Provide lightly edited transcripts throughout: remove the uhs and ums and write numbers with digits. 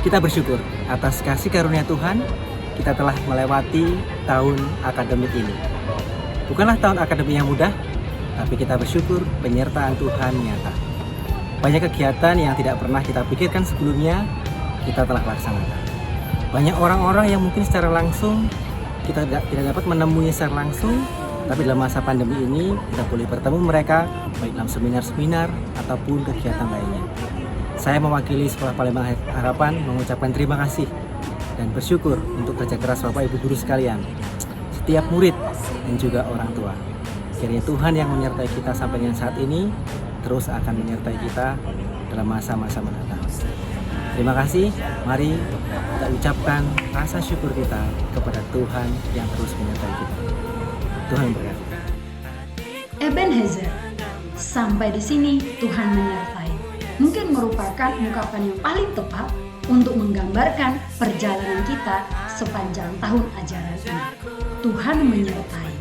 Kita bersyukur atas kasih karunia Tuhan, kita telah melewati tahun akademik ini. Bukanlah tahun akademik yang mudah, tapi kita bersyukur penyertaan Tuhan nyata. Banyak kegiatan yang tidak pernah kita pikirkan sebelumnya, kita telah laksanakan. Banyak orang-orang yang mungkin secara langsung kita tidak dapat menemui secara langsung, tapi dalam masa pandemi ini kita boleh bertemu mereka baik dalam seminar-seminar ataupun kegiatan lainnya. Saya mewakili Sekolah Palembang Harapan mengucapkan terima kasih dan bersyukur untuk kerja keras Bapak Ibu guru sekalian, setiap murid dan juga orang tua. Kiranya Tuhan yang menyertai kita sampai dengan saat ini terus akan menyertai kita dalam masa-masa mendatang. Terima kasih, mari kita ucapkan rasa syukur kita kepada Tuhan yang terus menyertai kita. Tuhan memberkati. Ebenezer, sampai di sini Tuhan menyertai. Mungkin merupakan ungkapan yang paling tepat untuk menggambarkan perjalanan kita sepanjang tahun ajaran ini. Tuhan menyertai.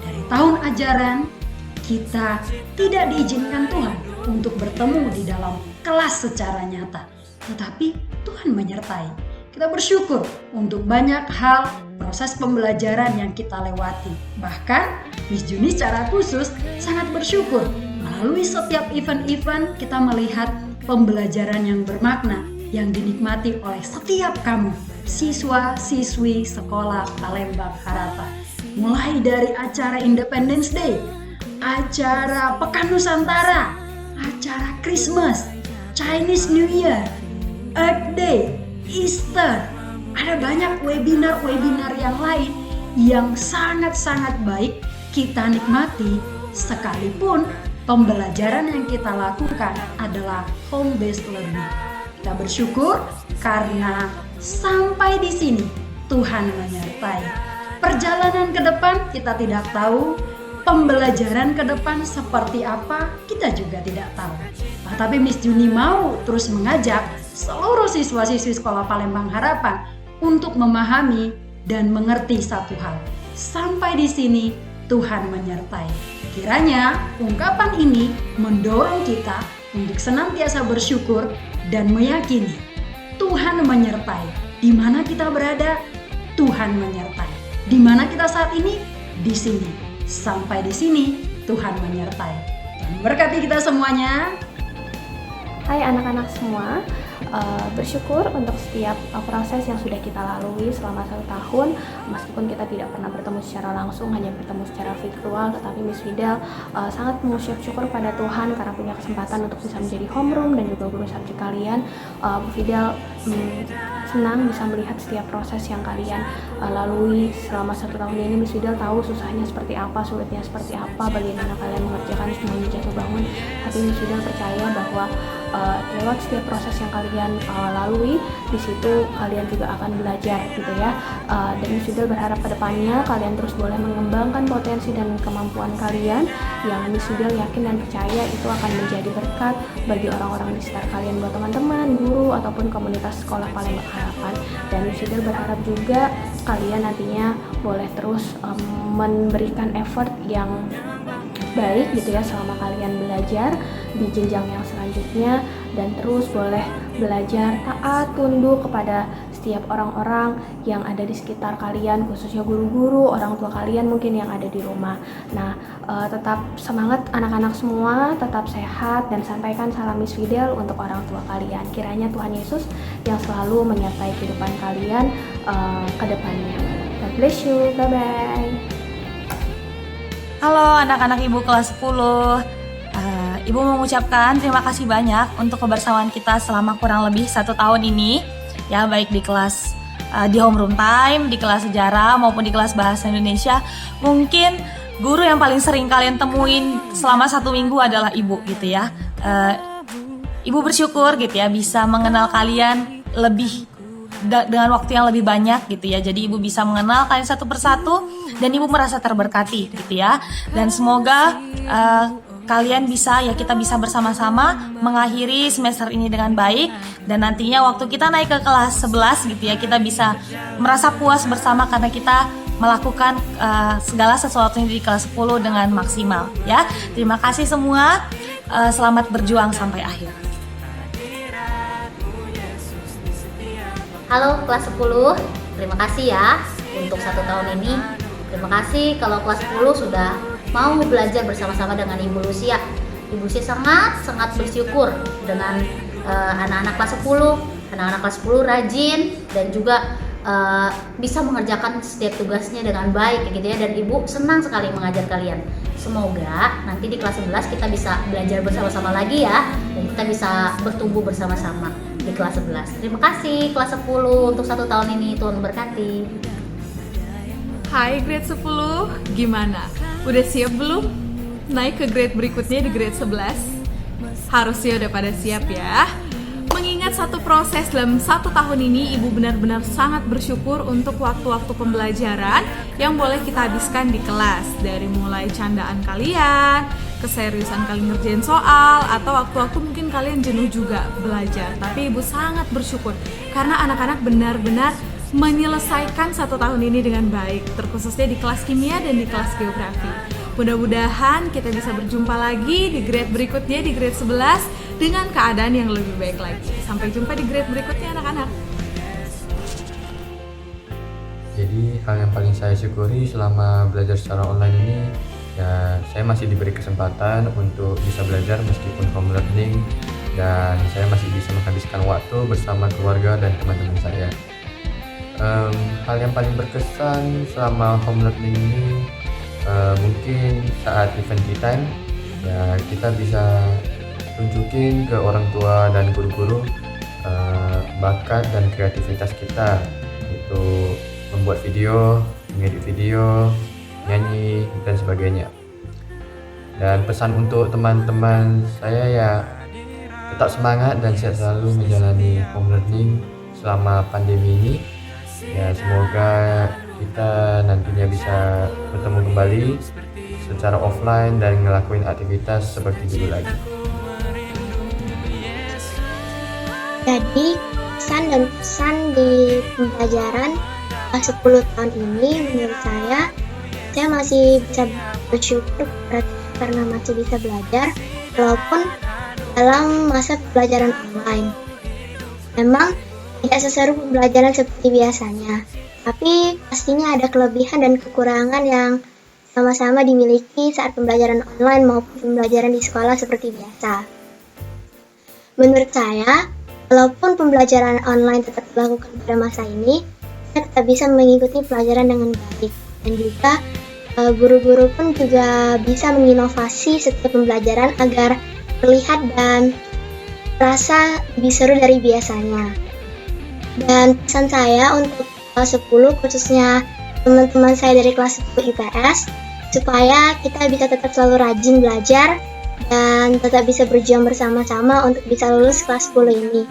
Dari tahun ajaran, kita tidak diizinkan Tuhan untuk bertemu di dalam kelas secara nyata. Tetapi Tuhan menyertai. Kita bersyukur untuk banyak hal proses pembelajaran yang kita lewati. Bahkan Miss Juni secara khusus sangat bersyukur. Melalui setiap event-event kita melihat pembelajaran yang bermakna yang dinikmati oleh setiap kamu, siswa-siswi Sekolah Palembang Harapan. Mulai dari acara Independence Day, acara Pekan Nusantara, acara Christmas, Chinese New Year, Earth Day, Easter, ada banyak webinar-webinar yang lain yang sangat-sangat baik kita nikmati, sekalipun pembelajaran yang kita lakukan adalah home-based learning. Kita bersyukur karena sampai di sini Tuhan menyertai. Perjalanan ke depan kita tidak tahu, pembelajaran ke depan seperti apa kita juga tidak tahu. Tapi Miss Juni mau terus mengajak seluruh siswa-siswi Sekolah Palembang Harapan untuk memahami dan mengerti satu hal. Sampai di sini Tuhan menyertai. Kiranya ungkapan ini mendorong kita untuk senantiasa bersyukur dan meyakini Tuhan menyertai. Di mana kita berada, Tuhan menyertai. Di mana kita saat ini, di sini. Sampai di sini Tuhan menyertai. Tuhan memberkati kita semuanya. Hai anak-anak semua, bersyukur untuk setiap proses yang sudah kita lalui selama 1 tahun. Meskipun kita tidak pernah bertemu secara langsung, hanya bertemu secara virtual, tetapi Miss Fidel sangat mengucap syukur pada Tuhan karena punya kesempatan untuk bisa menjadi homeroom dan juga guru subjek kalian. Bu Fidel senang bisa melihat setiap proses yang kalian lalui selama 1 tahun ini. Miss Fidel tahu susahnya seperti apa, sulitnya seperti apa, bagaimana kalian mengerjakan semuanya jatuh bangun. Tapi Miss Fidel percaya bahwa lewat setiap proses yang kalian lalui, di situ kalian juga akan belajar gitu ya. Dan Miss Fidel berharap ke depannya kalian terus boleh mengembangkan potensi dan kemampuan kalian yang Miss Fidel yakin dan percaya itu akan menjadi berkat bagi orang-orang di sekitar kalian, buat teman-teman, guru ataupun komunitas Sekolah Palembang Harapan. Dan Miss Fidel berharap juga kalian nantinya boleh terus memberikan effort yang baik gitu ya selama kalian belajar di jenjang yang selanjutnya, dan terus boleh belajar taat tunduk kepada setiap orang-orang yang ada di sekitar kalian, khususnya guru-guru, orang tua kalian mungkin yang ada di rumah. Nah, tetap semangat anak-anak semua, tetap sehat, dan sampaikan salam Miss Fidel untuk orang tua kalian. Kiranya Tuhan Yesus yang selalu menyertai kehidupan kalian ke depannya. God bless you, bye-bye. Halo anak-anak Ibu kelas 10. Ibu mengucapkan terima kasih banyak untuk kebersamaan kita selama kurang lebih 1 tahun ini. Ya, baik di kelas di homeroom time, di kelas sejarah maupun di kelas bahasa Indonesia. Mungkin guru yang paling sering kalian temuin selama 1 minggu adalah Ibu gitu ya. Ibu bersyukur gitu ya bisa mengenal kalian lebih dengan waktu yang lebih banyak gitu ya. Jadi Ibu bisa mengenal kalian satu persatu dan Ibu merasa terberkati gitu ya. Dan semoga kalian bisa, ya kita bisa bersama-sama mengakhiri semester ini dengan baik, dan nantinya waktu kita naik ke kelas 11 gitu ya, kita bisa merasa puas bersama karena kita melakukan segala sesuatunya di kelas 10 dengan maksimal ya. Terima kasih semua, selamat berjuang sampai akhir. Halo kelas 10, terima kasih ya untuk 1 tahun ini. Terima kasih kalau kelas 10 sudah mau belajar bersama-sama dengan Ibu Lucia. Ibu Lucia sangat bersyukur dengan anak-anak kelas 10. Anak-anak kelas 10 rajin dan juga bisa mengerjakan setiap tugasnya dengan baik gitu ya, dan Ibu senang sekali mengajar kalian. Semoga nanti di kelas 11 kita bisa belajar bersama-sama lagi ya, dan kita bisa bertumbuh bersama-sama di kelas 11. Terima kasih kelas 10 untuk 1 tahun ini, Tuhan berkati. Hai grade 10, gimana? Udah siap belum? Naik ke grade berikutnya di grade 11? Harusnya udah pada siap ya. Mengingat satu proses dalam 1 tahun ini, Ibu benar-benar sangat bersyukur untuk waktu-waktu pembelajaran yang boleh kita habiskan di kelas. Dari mulai candaan kalian, keseriusan kalian ngerjain soal, atau waktu-waktu mungkin kalian jenuh juga belajar. Tapi Ibu sangat bersyukur karena anak-anak benar-benar menyelesaikan 1 tahun ini dengan baik, terkhususnya di kelas kimia dan di kelas geografi. Mudah-mudahan kita bisa berjumpa lagi di grade berikutnya, di grade 11 dengan keadaan yang lebih baik lagi. Sampai jumpa di grade berikutnya anak-anak. Jadi hal yang paling saya syukuri selama belajar secara online ini, ya saya masih diberi kesempatan untuk bisa belajar meskipun home learning, dan saya masih bisa menghabiskan waktu bersama keluarga dan teman-teman saya. Hal yang paling berkesan selama home learning ini mungkin saat event tea time, ya kita bisa tunjukin ke orang tua dan guru-guru bakat dan kreativitas kita, itu membuat video, mengedit video, nyanyi dan sebagainya. Dan pesan untuk teman-teman saya ya, tetap semangat dan sehat selalu menjalani home learning selama pandemi ini. Ya, semoga kita nantinya bisa bertemu kembali secara offline dan ngelakuin aktivitas seperti dulu lagi. Jadi, pesan di pembelajaran 10 tahun ini menurut saya masih bisa bersyukur karena masih bisa belajar walaupun dalam masa pembelajaran online. Memang tidak seseru pembelajaran seperti biasanya, tapi pastinya ada kelebihan dan kekurangan yang sama-sama dimiliki saat pembelajaran online maupun pembelajaran di sekolah seperti biasa. Menurut saya, walaupun pembelajaran online tetap dilakukan pada masa ini, kita tetap bisa mengikuti pelajaran dengan baik, dan juga guru-guru pun juga bisa menginovasi setiap pembelajaran agar terlihat dan terasa lebih seru dari biasanya. Dan pesan saya untuk kelas 10, khususnya teman-teman saya dari kelas 10 IPS, supaya kita bisa tetap selalu rajin belajar dan tetap bisa berjuang bersama-sama untuk bisa lulus kelas 10 ini.